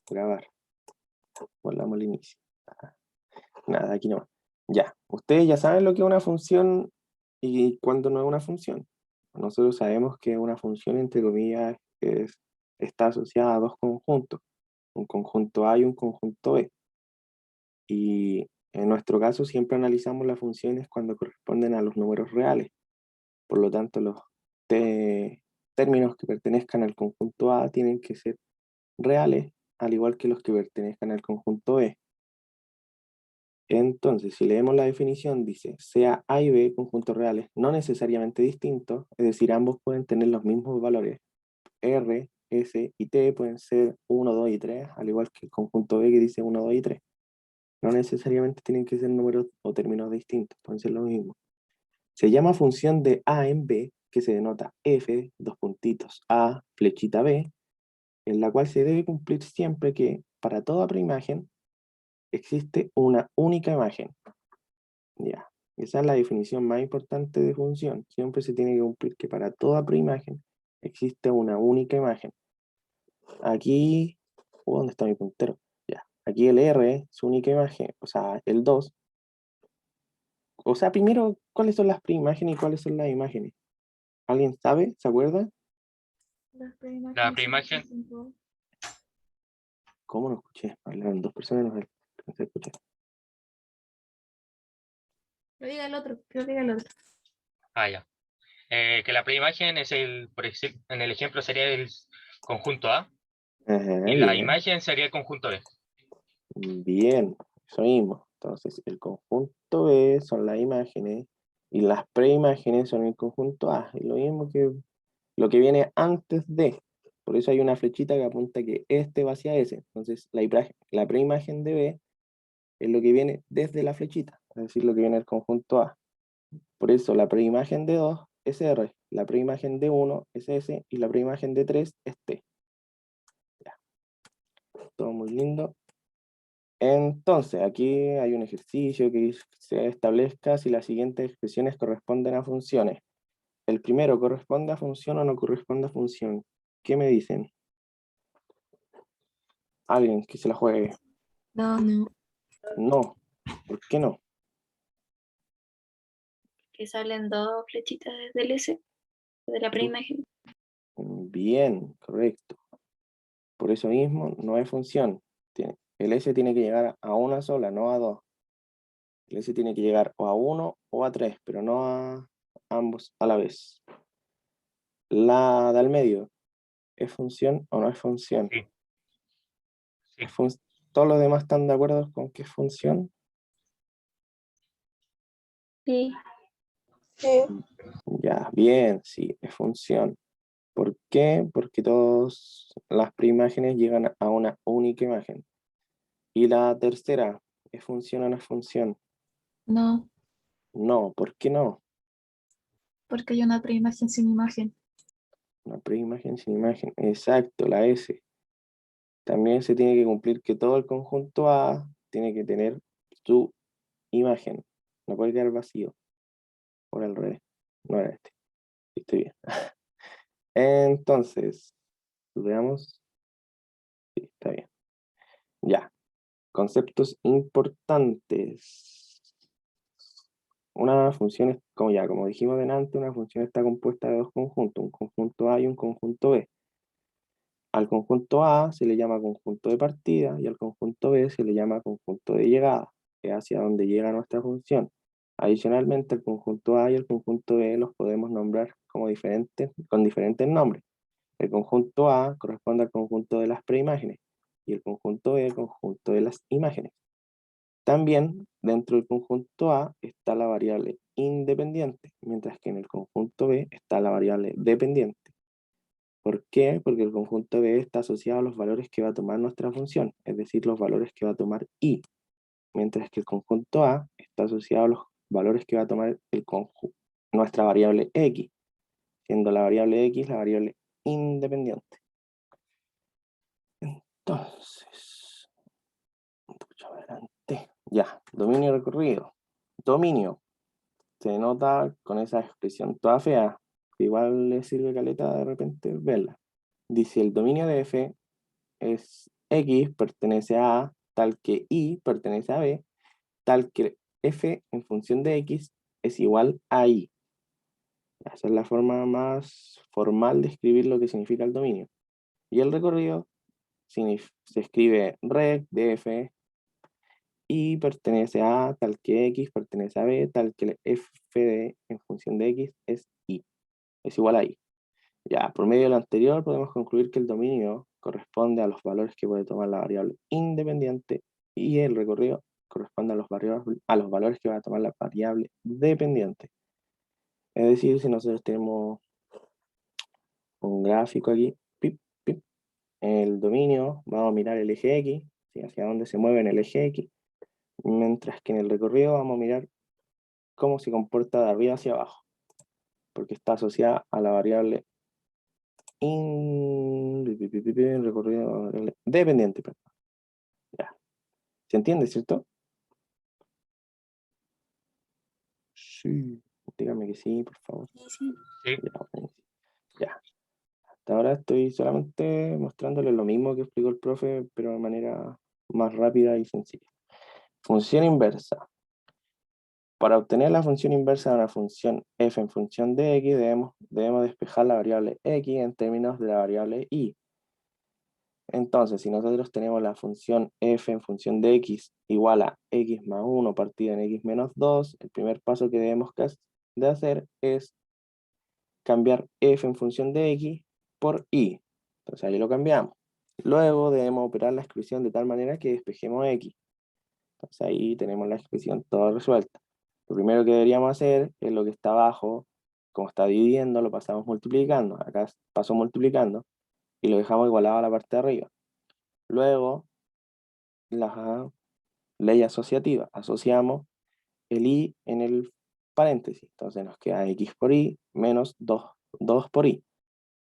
grabar. Volvamos al inicio. Nada, aquí no. Ya, ustedes ya saben lo que es una función y cuándo no es una función. Nosotros sabemos que una función, entre comillas, está asociada a dos conjuntos, un conjunto A y un conjunto B. Y en nuestro caso siempre analizamos las funciones cuando corresponden a los números reales. Por lo tanto, los términos que pertenezcan al conjunto A tienen que ser reales, al igual que los que pertenezcan al conjunto B. Entonces, si leemos la definición, dice, sea A y B conjuntos reales no necesariamente distintos, es decir, ambos pueden tener los mismos valores. R, S y T pueden ser 1, 2 y 3, al igual que el conjunto B que dice 1, 2 y 3. No necesariamente tienen que ser números o términos distintos, pueden ser lo mismo. Se llama función de A en B, que se denota F, dos puntitos, A, flechita B, en la cual se debe cumplir siempre que para toda preimagen existe una única imagen. Ya, esa es la definición más importante de función. Siempre se tiene que cumplir que para toda preimagen existe una única imagen. Aquí, ¿dónde está mi puntero? Ya, aquí el R es su única imagen, o sea, el 2. O sea, primero, ¿cuáles son las preimágenes y cuáles son las imágenes? ¿Alguien sabe? ¿Se acuerda? La La preimagen, ¿Cómo no escuché? Hablaron dos personas, no se escuché. Lo diga el otro, que lo diga el otro. ya. Que la preimagen es en el ejemplo sería el conjunto A Ajá, y la bien, imagen sería el conjunto B. bien, eso mismo. Entonces, el conjunto B son las imágenes y las preimágenes son el conjunto A. Es lo mismo que lo que viene antes de. Por eso hay una flechita que apunta que este va hacia ese. Entonces, la preimagen de B es lo que viene desde la flechita, es decir, lo que viene del conjunto A. Por eso la preimagen de 2 es R, la preimagen de 1 es S y la preimagen de 3 es T. Ya, todo muy lindo. Entonces, aquí hay un ejercicio que se establezca si las siguientes expresiones corresponden a funciones. El primero, ¿corresponde a función o no corresponde a función? ¿Qué me dicen? Alguien que se la juegue. No, no. No. ¿Por qué no? Que salen dos flechitas desde el S, de la preimagen. Bien, correcto. Por eso mismo no es función. El S tiene que llegar a una sola, no a dos. El S tiene que llegar o a 1 o a 3, pero no a ambos a la vez. La del medio, ¿es función o no es función? Sí, sí. ¿Todos los demás están de acuerdo con que es función? Sí. Ya, bien, sí, es función. ¿Por qué? Porque todas las preimágenes llegan a una única imagen. Y la tercera, ¿es función o no es función? No, No, ¿por qué no? porque hay una preimagen sin imagen. Una preimagen sin imagen. Exacto, la S. También se tiene que cumplir que todo el conjunto A tiene que tener su imagen. No puede quedar vacío. Por al revés. No era este. Sí, estoy bien. Entonces, veamos. Sí, está bien. Ya. Conceptos importantes. Una función es, como dijimos delante, una función está compuesta de dos conjuntos, un conjunto A y un conjunto B. Al conjunto A se le llama conjunto de partida y al conjunto B se le llama conjunto de llegada, que es hacia donde llega nuestra función. Adicionalmente, el conjunto A y el conjunto B los podemos nombrar como con diferentes nombres. El conjunto A corresponde al conjunto de las preimágenes y el conjunto B al conjunto de las imágenes. También dentro del conjunto A está la variable independiente, mientras que en el conjunto B está la variable dependiente. ¿Por qué? Porque el conjunto B está asociado a los valores que va a tomar nuestra función, es decir, los valores que va a tomar I, mientras que el conjunto A está asociado a los valores que va a tomar nuestra variable X, siendo la variable X la variable independiente. Entonces, un poquito adelante. Ya, dominio recorrido. Dominio se denota con esa expresión toda fea, que igual le sirve caleta de repente verla. Dice el dominio de F es X pertenece a A, tal que Y pertenece a B, tal que F en función de X es igual a Y. Esa es la forma más formal de escribir lo que significa el dominio. Y el recorrido se escribe rec de F, Y pertenece a tal que X pertenece a B, tal que F de en función de X es Y, es igual a Y. Ya, por medio de lo anterior podemos concluir que el dominio corresponde a los valores que puede tomar la variable independiente y el recorrido corresponde a a los valores que va a tomar la variable dependiente. Es decir, si nosotros tenemos un gráfico aquí, pip, pip, el dominio, vamos a mirar el eje X, ¿sí? Hacia dónde se mueve en el eje X, mientras que en el recorrido vamos a mirar cómo se comporta de arriba hacia abajo, porque está asociada a la variable recorrido dependiente. Perdón. Ya. ¿Se entiende, cierto? Sí. Dígame que sí, por favor. Sí, sí. Sí. Ya, buenísimo. Ya. Hasta ahora estoy solamente mostrándole lo mismo que explicó el profe, pero de manera más rápida y sencilla. Función inversa. Para obtener la función inversa de una función f en función de x, debemos despejar la variable x en términos de la variable y. Entonces, si nosotros tenemos la función f en función de x igual a x más 1 partido en x menos 2, el primer paso que debemos de hacer es cambiar f en función de x por y. Entonces ahí lo cambiamos. Luego debemos operar la expresión de tal manera que despejemos x. Entonces ahí tenemos la expresión toda resuelta. Lo primero que deberíamos hacer es lo que está abajo, como está dividiendo, lo pasamos multiplicando. Acá paso multiplicando y lo dejamos igualado a la parte de arriba. Luego, la ley asociativa. Asociamos el y en el paréntesis. Entonces nos queda x por y menos 2 por y.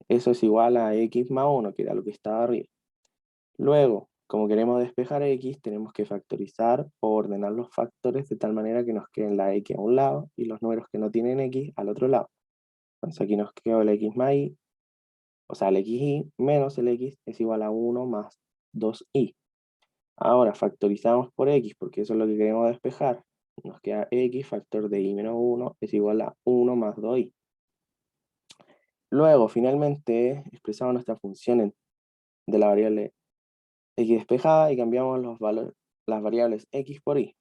Eso es igual a x más 1, que era lo que estaba arriba. Luego, como queremos despejar x, tenemos que factorizar o ordenar los factores de tal manera que nos queden la x a un lado y los números que no tienen x al otro lado. Entonces aquí nos quedó el x más y, o sea, el xy menos el x es igual a 1 más 2y. Ahora factorizamos por x, porque eso es lo que queremos despejar. Nos queda x factor de y menos 1 es igual a 1 más 2y. Luego, finalmente, expresamos nuestra función de la variable x despejada y cambiamos las variables x por y.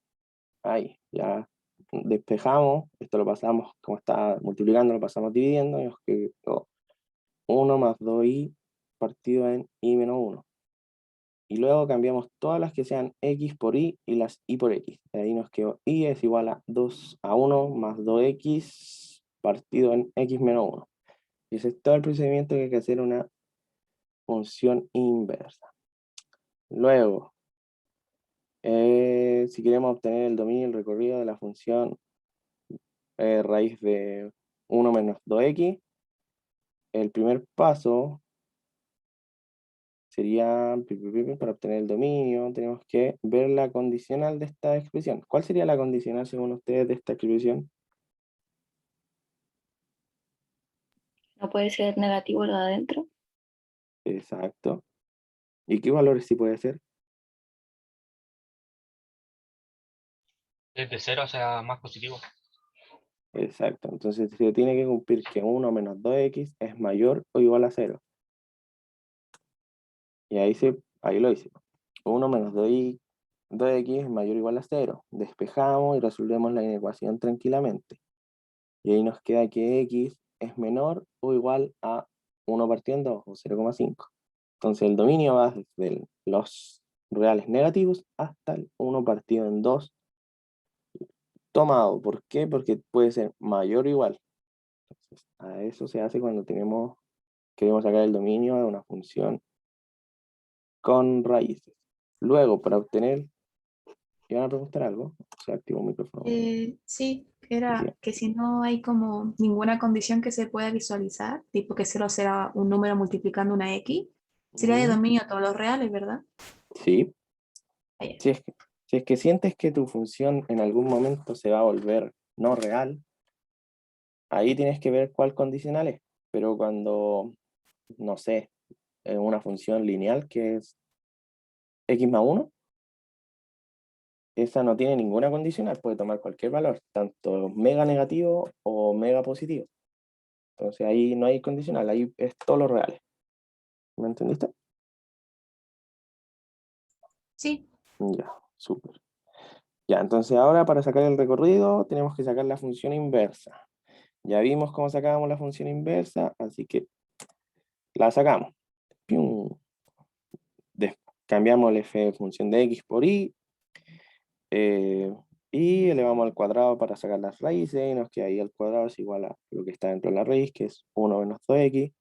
Ahí, ya despejamos, esto lo pasamos, como está multiplicando, lo pasamos dividiendo, y nos quedó 1 más 2y partido en y menos 1. Y luego cambiamos todas las que sean x por y las y por x. De ahí nos quedó y es igual a 2 a 1 más 2x partido en x menos 1. Y ese es todo el procedimiento que hay que hacer una función inversa. Luego, si queremos obtener el dominio y el recorrido de la función raíz de 1 menos 2x, el primer paso sería, para obtener el dominio, tenemos que ver la condicional de esta expresión. ¿Cuál sería la condicional según ustedes de esta expresión? No puede ser negativo lo de adentro. Exacto. ¿Y qué valores sí puede ser? Desde 0 sea más positivo. Exacto. Entonces se tiene que cumplir que 1 menos 2x es mayor o igual a 0. Y ahí lo hice. 1 menos 2x es mayor o igual a 0. Despejamos y resolvemos la inecuación tranquilamente. Y ahí nos queda que x es menor o igual a 1 partido en 2 o 0,5. Entonces el dominio va desde los reales negativos hasta el 1 partido en 2 tomado. ¿Por qué? Porque puede ser mayor o igual. Entonces, a eso se hace cuando queremos sacar el dominio de una función con raíces. Luego, para obtener, ¿iban a preguntar algo? Se activó un micrófono. Sí, Sí. era que si no hay como ninguna condición que se pueda visualizar, tipo que 0 será un número multiplicando una X, sería de dominio a todos los reales, ¿verdad? Sí. Ah, ya. Si es que sientes que tu función en algún momento se va a volver no real, ahí tienes que ver cuál condicional es. Pero cuando, no sé, una función lineal que es x más 1, esa no tiene ninguna condicional, puede tomar cualquier valor, tanto mega negativo o mega positivo. Entonces ahí no hay condicional, ahí es todos los reales. ¿Me entendiste? Sí. Ya, súper. Ya, entonces ahora para sacar el recorrido tenemos que sacar la función inversa. Ya vimos cómo sacábamos la función inversa, así que la sacamos. ¡Pium! Cambiamos el f de función de x por y, y elevamos al cuadrado para sacar las raíces, y nos queda ahí al cuadrado es igual a lo que está dentro de la raíz, que es 1 menos 2x.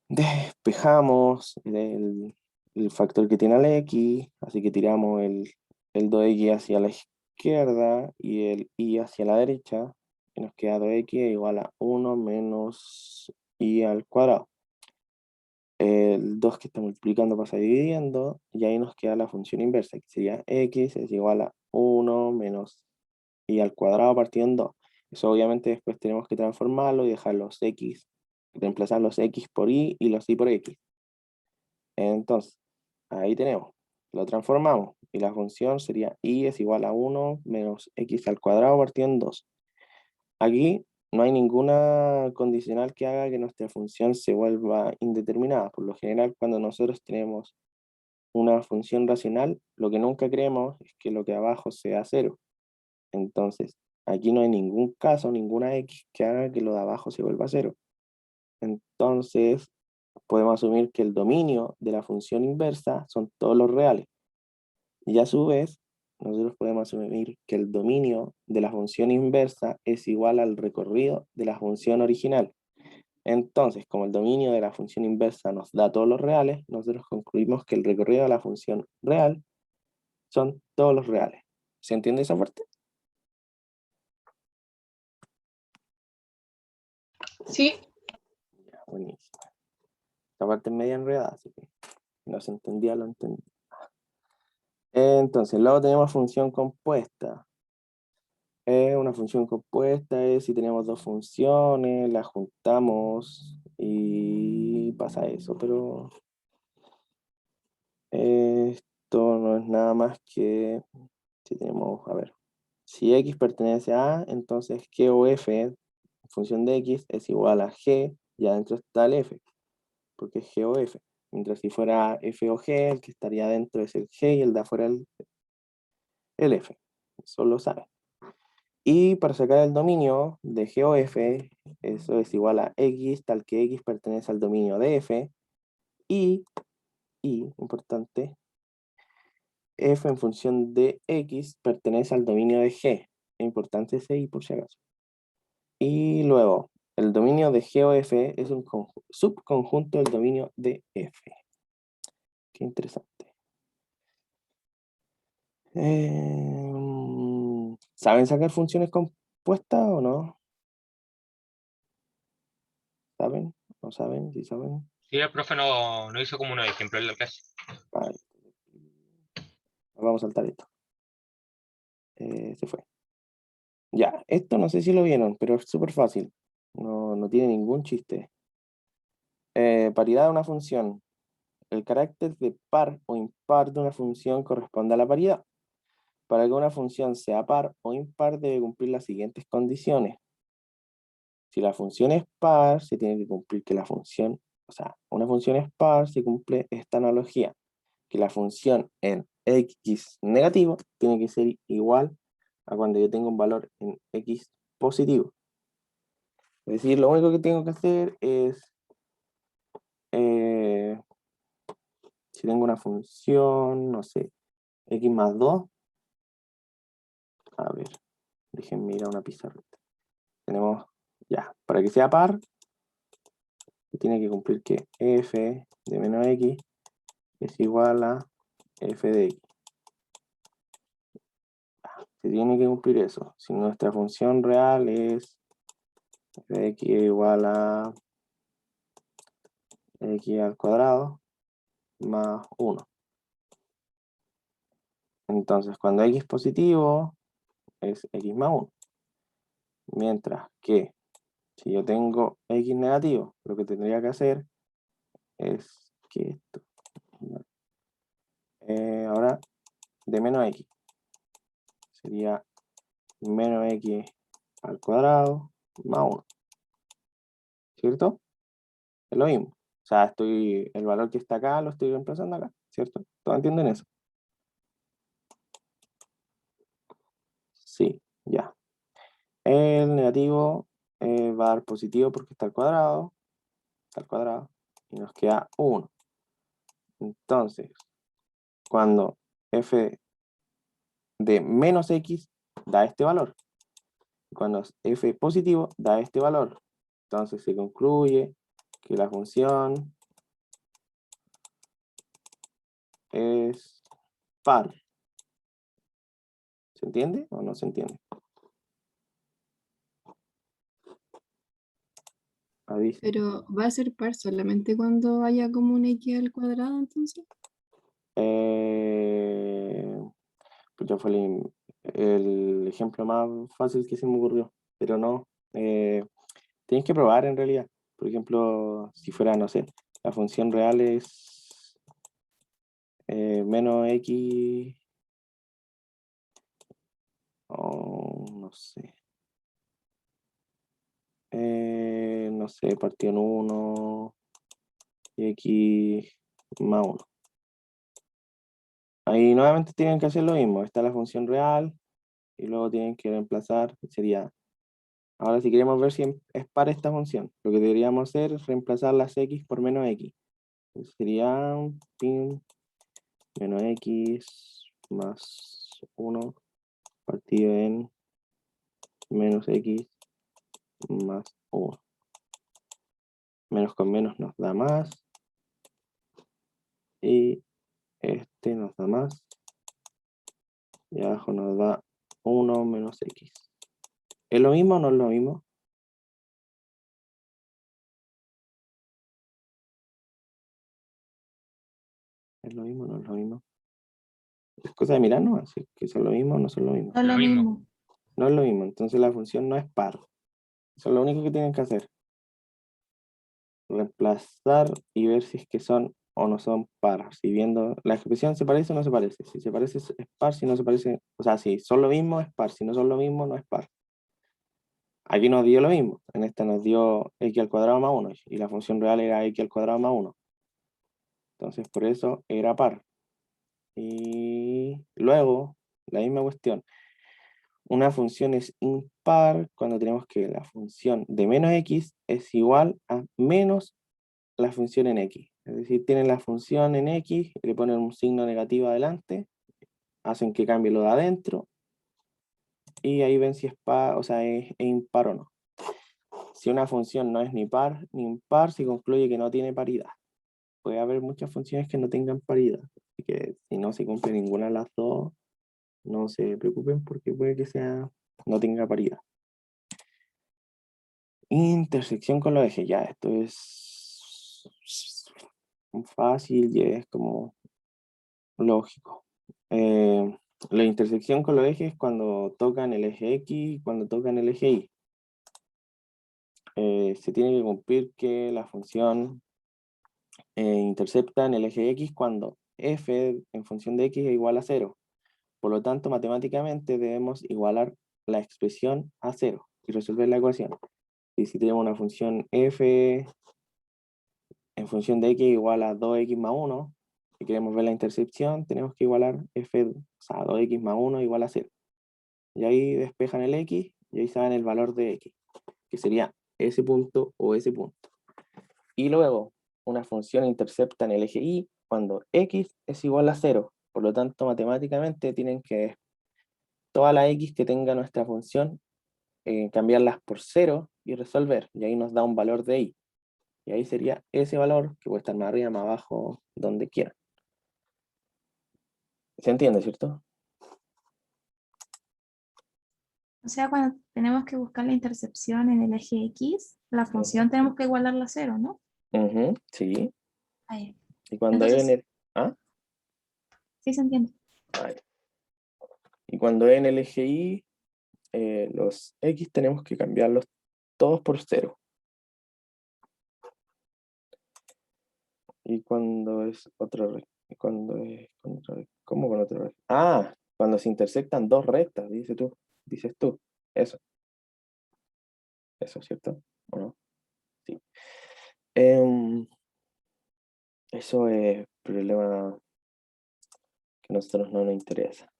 Despejamos el factor que tiene al x, así que tiramos el 2x hacia la izquierda y el y hacia la derecha, y nos queda 2x igual a 1 menos y al cuadrado. El 2 que está multiplicando pasa dividiendo, y ahí nos queda la función inversa, que sería x es igual a 1 menos y al cuadrado partido en 2. Eso obviamente después tenemos que transformarlo y dejar los x, reemplazar los x por y los y por x. Entonces, ahí tenemos, lo transformamos, y la función sería y es igual a 1 menos x al cuadrado partido en 2. Aquí no hay ninguna condicional que haga que nuestra función se vuelva indeterminada. Por lo general, cuando nosotros tenemos una función racional, lo que nunca queremos es que lo que abajo sea 0. Entonces, aquí no hay ningún caso, ninguna x que haga que lo de abajo se vuelva 0. Entonces, podemos asumir que el dominio de la función inversa son todos los reales. Y a su vez, nosotros podemos asumir que el dominio de la función inversa es igual al recorrido de la función original. Entonces, como el dominio de la función inversa nos da todos los reales, nosotros concluimos que el recorrido de la función real son todos los reales. ¿Se entiende esa parte? Sí. Ya, buenísimo. Esta parte es media enredada, así que no se entendía, lo entendí. Entonces, luego tenemos función compuesta. Una función compuesta es si tenemos dos funciones, las juntamos y pasa eso, pero esto no es nada más que si tenemos, a ver, si x pertenece a A, entonces g o f, función de x, es igual a g, y adentro está el f, porque es g o f. Mientras si fuera f o g, el que estaría adentro es el g y el de afuera el f. Eso lo saben. Y para sacar el dominio de g o f, eso es igual a x, tal que x pertenece al dominio de f, y importante, f en función de x pertenece al dominio de g. Es importante ese y por si acaso. Y luego, el dominio de g o f es un subconjunto del dominio de f. Qué interesante. ¿Saben sacar funciones compuestas o no? ¿Saben? ¿No saben? ¿Sí saben? Sí, el profe no hizo como unos ejemplos en la clase. Vale. Vamos a saltar esto. Se fue. Ya, esto no sé si lo vieron, pero es súper fácil. No tiene ningún chiste. Paridad de una función. El carácter de par o impar de una función corresponde a la paridad. Para que una función sea par o impar debe cumplir las siguientes condiciones. Si la función es par, se tiene que cumplir que la función, o sea, una función es par, se cumple esta analogía, que la función en x negativo tiene que ser igual a cuando yo tengo un valor en x positivo. Es decir, lo único que tengo que hacer es, si tengo una función, no sé, x más 2, a ver, déjenme ir a una pizarrita. Tenemos, ya, para que sea par, tiene que cumplir que f de menos x es igual a f de x. Se tiene que cumplir eso. Si nuestra función real es f de x igual a x al cuadrado más 1. Entonces, cuando x es positivo, es x más 1. Mientras que si yo tengo x negativo, lo que tendría que hacer es que esto de menos x. Sería menos x al cuadrado más 1. ¿Cierto? Es lo mismo. O sea, el valor que está acá lo estoy reemplazando acá, ¿cierto? ¿Todos entienden eso? Sí, ya. El negativo va a dar positivo porque está al cuadrado, y nos queda 1. Entonces, cuando f de menos x da este valor, cuando f positivo da este valor, entonces se concluye que la función es par. ¿Se entiende o no se entiende? Avisa. Pero va a ser par solamente cuando haya como un x al cuadrado, entonces. Pues ya fue el ejemplo más fácil que se me ocurrió, pero no. Tienes que probar en realidad. Por ejemplo, si fuera, no sé, la función real es menos x, o no sé. No sé, partido en 1 y x más 1. Ahí nuevamente tienen que hacer lo mismo. Está la función real y luego tienen que reemplazar. Sería, ahora si queremos ver si es par esta función, lo que deberíamos hacer es reemplazar las x por menos x. Entonces sería menos x más 1 partido en menos x más 1. Menos con menos nos da más. Y este nos da más. Y abajo nos da 1 menos x. ¿Es lo mismo o no es lo mismo? ¿Es lo mismo o no es lo mismo? Es cosa de mirar, ¿no? Así que son lo mismo o no son lo mismo. No es lo Lo mismo. mismo. No es lo mismo, entonces la función no es par. Eso es lo único que tienen que hacer. Reemplazar y ver si es que son o no son par. Si viendo la expresión se parece o no se parece. Si se parece es par, si no se parece, o sea, si son lo mismo es par, si no son lo mismo no es par. Aquí nos dio lo mismo. En esta nos dio x al cuadrado más 1 y la función real era x al cuadrado más 1. Entonces por eso era par. Y luego, la misma cuestión. Una función es impar cuando tenemos que la función de menos x es igual a menos la función en x. Es decir, tienen la función en x, le ponen un signo negativo adelante, hacen que cambie lo de adentro, y ahí ven si es par, o sea, es impar o no. Si una función no es ni par ni impar, se concluye que no tiene paridad. Puede haber muchas funciones que no tengan paridad, así que si no se cumple ninguna de las dos, no se preocupen porque puede que no tenga paridad. Intersección con los ejes, ya, esto es fácil y es como lógico. La intersección con los ejes es cuando tocan el eje X y cuando tocan el eje Y. Se tiene que cumplir que la función intercepta en el eje X cuando f en función de X es igual a 0. Por lo tanto, matemáticamente debemos igualar la expresión a 0 y resolver la ecuación. Y si tenemos una función f en función de x igual a 2x más 1, y queremos ver la intercepción, tenemos que igualar f, o sea, 2x más 1 igual a 0. Y ahí despejan el x, y ahí saben el valor de x, que sería ese punto o ese punto. Y luego, una función intercepta en el eje y cuando x es igual a 0. Por lo tanto, matemáticamente tienen que todas las x que tenga nuestra función, cambiarlas por 0 y resolver. Y ahí nos da un valor de y. Y ahí sería ese valor, que puede estar más arriba, más abajo, donde quiera. ¿Se entiende, cierto? O sea, cuando tenemos que buscar la intercepción en el eje X, la función tenemos que igualarla a 0, ¿no? Sí. Ahí. Y cuando Entonces, es en el... ¿Ah? sí se entiende. Ahí. Y cuando es en el eje Y, los X tenemos que cambiarlos todos por 0. Y cuando es otro ¿Cómo con otra recta? Ah, cuando se intersectan dos rectas, dices tú. Eso, ¿cierto? ¿O no? Sí. Eso es problema que a nosotros no nos interesa.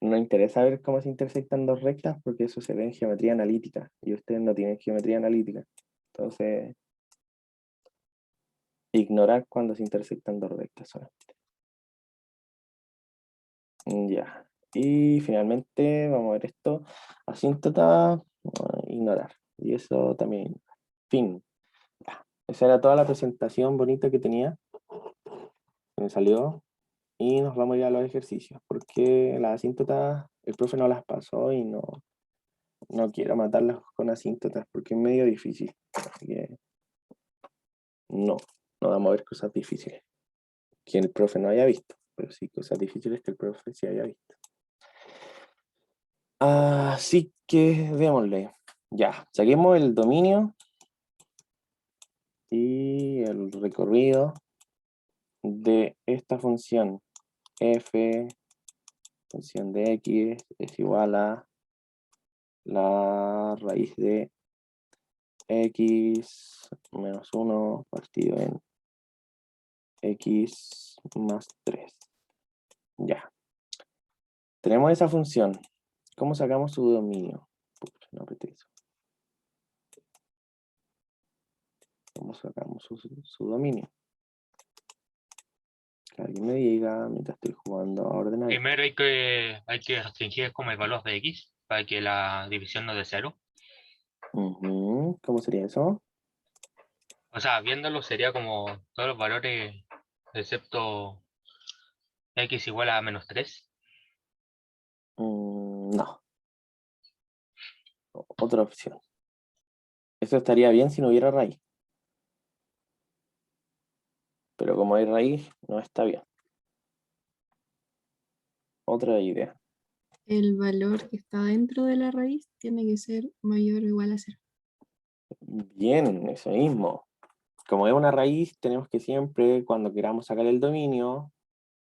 No nos interesa ver cómo se intersectan dos rectas porque eso se ve en geometría analítica y ustedes no tienen geometría analítica. Entonces, ignorar cuando se intersectan dos rectas solamente. Ya. Y finalmente, vamos a ver esto. Asíntota, ignorar. Y eso también. Fin. Ya. Esa era toda la presentación bonita que tenía. Que me salió. Y nos vamos a ir a los ejercicios. Porque las asíntotas, el profe no las pasó y no quiero matarlas con asíntotas porque es medio difícil. Así que no vamos a ver cosas difíciles. Que el profe no haya visto. Pero sí cosas difíciles que el profe sí haya visto. Así que démosle. Ya, saquemos el dominio y el recorrido de esta función f, función de x, es igual a la raíz de x menos 1 partido en x más 3. Ya. Tenemos esa función. ¿Cómo sacamos su dominio? No apreté eso. ¿Cómo sacamos su dominio? Que alguien me diga mientras estoy jugando a ordenar. Primero hay que restringir como el valor de x para que la división no dé 0. ¿Cómo sería eso? O sea, viéndolo sería como todos los valores excepto x igual a menos 3. No. Otra opción. Eso estaría bien si no hubiera raíz. Pero como hay raíz, no está bien. Otra idea. El valor que está dentro de la raíz tiene que ser mayor o igual a 0. Bien, eso mismo. Como es una raíz, tenemos que siempre, cuando queramos sacar el dominio,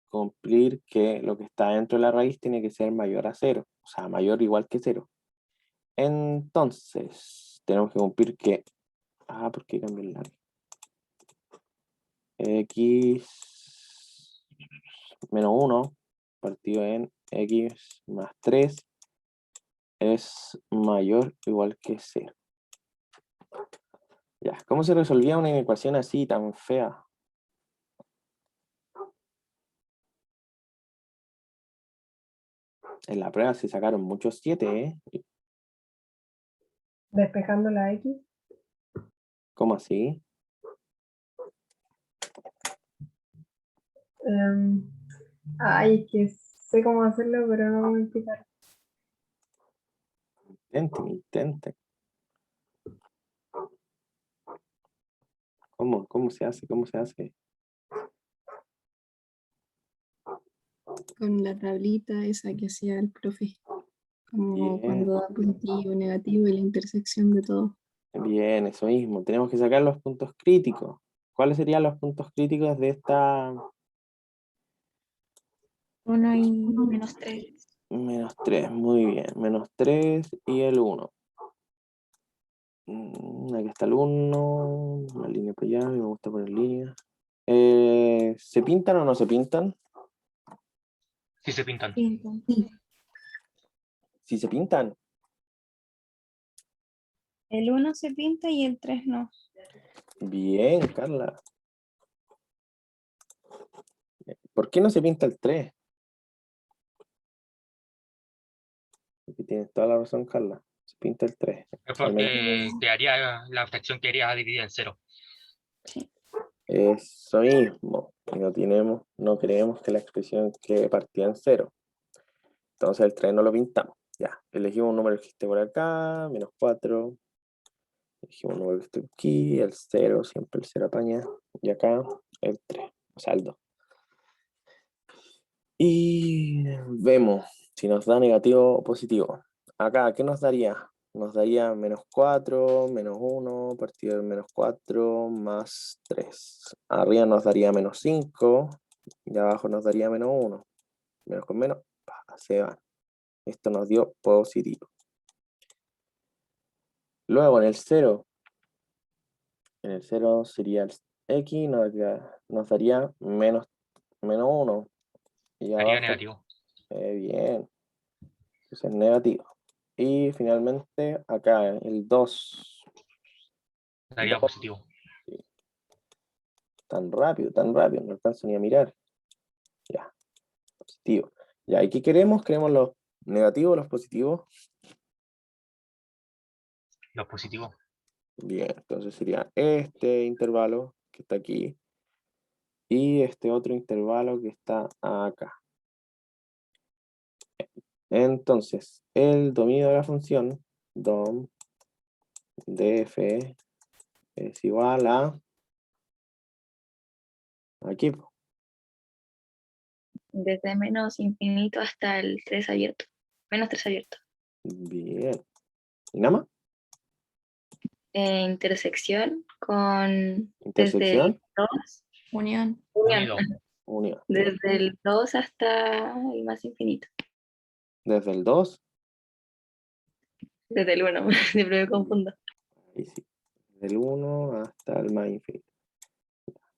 cumplir que lo que está dentro de la raíz tiene que ser mayor a 0. O sea, mayor o igual que 0. Entonces, tenemos que cumplir que... ¿por qué cambié el largo? X menos 1 partido en x más 3 es mayor o igual que 0. Ya, ¿cómo se resolvía una ecuación así tan fea? En la prueba se sacaron muchos 7, ¿eh? Despejando la X. ¿Cómo así? Ay, es que sé cómo hacerlo, pero no voy a explicar. Intenten. ¿Cómo se hace? ¿Cómo se hace? Con la tablita esa que hacía el profe. Como Bien. cuando da positivo, negativo y la intersección de todo. Bien, eso mismo. Tenemos que sacar los puntos críticos. ¿Cuáles serían los puntos críticos de esta 1 y menos 3. menos 3? Muy bien. Menos 3 y el 1. Aquí está el 1. Una línea para allá. Me gusta poner líneas. ¿Se pintan o no se pintan? Si se pintan. Si se pintan. El 1 se pinta y el 3 no. Bien, Carla. ¿Por qué no se pinta el 3? Porque tienes toda la razón, Carla. Se pinta el 3. Es porque la fracción quedaría dividida en 0. Eso mismo. Y no creemos que la expresión quede partida en 0. Entonces el 3 no lo pintamos. Ya. Elegimos un número que esté por acá. Menos 4. Elegimos un número que esté aquí. El 0. Siempre el 0 apaña. Y acá el 3. O sea, el 2. Y vemos si nos da negativo o positivo. Acá, ¿qué nos daría? Nos daría menos 4, menos 1, partido de menos 4, más 3. Arriba nos daría menos 5, Y abajo nos daría menos 1. Menos con menos, se van. Esto nos dio positivo. Luego en el 0 sería el x, nos daría menos 1. Y Sería abajo, negativo. bien. Entonces negativo. Y finalmente acá el 2. Daría Dos. positivo. Tan rápido, no alcanzo ni a mirar. Ya, positivo. Ya, ¿y qué queremos? ¿Queremos los negativos o los positivos? Los positivos. Bien, entonces sería este intervalo que está aquí y este otro intervalo que está acá. Entonces, el dominio de la función dom de f es igual a aquí. Desde menos infinito hasta el 3 abierto. Menos 3 abierto. Bien. ¿Y nada más? Intersección con desde el Intersección, 2, Unión. unión, Unido. unión. desde el 2 hasta el más infinito. Desde el 2, Desde el 1, siempre me confundo. ahí sí. Del 1 hasta el más infinito.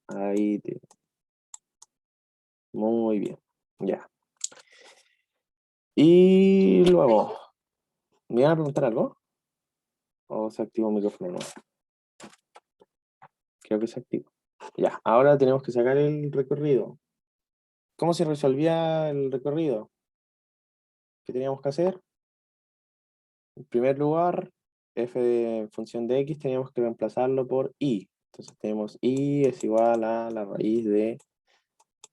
Ahí te... Muy bien. Ya. Y luego, ¿me iban a preguntar algo? ¿O se activó el micrófono nuevo? Creo que se activó. Ya, ahora tenemos que sacar el recorrido. ¿Cómo se resolvía el recorrido? ¿Qué teníamos que hacer? En primer lugar, f de función de x teníamos que reemplazarlo por y. Entonces tenemos y es igual a la raíz de...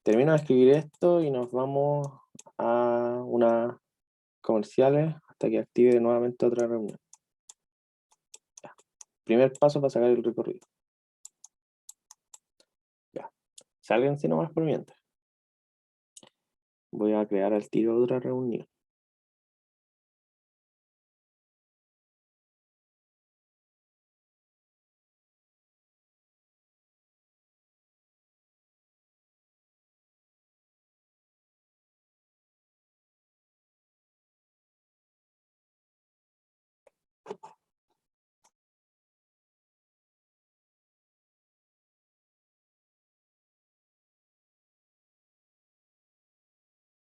Termino de escribir esto y nos vamos a unas comerciales hasta que active nuevamente otra reunión. Ya. Primer paso para sacar el recorrido. Ya. Sálganse nomás por mientras. Voy a crear al tiro otra reunión.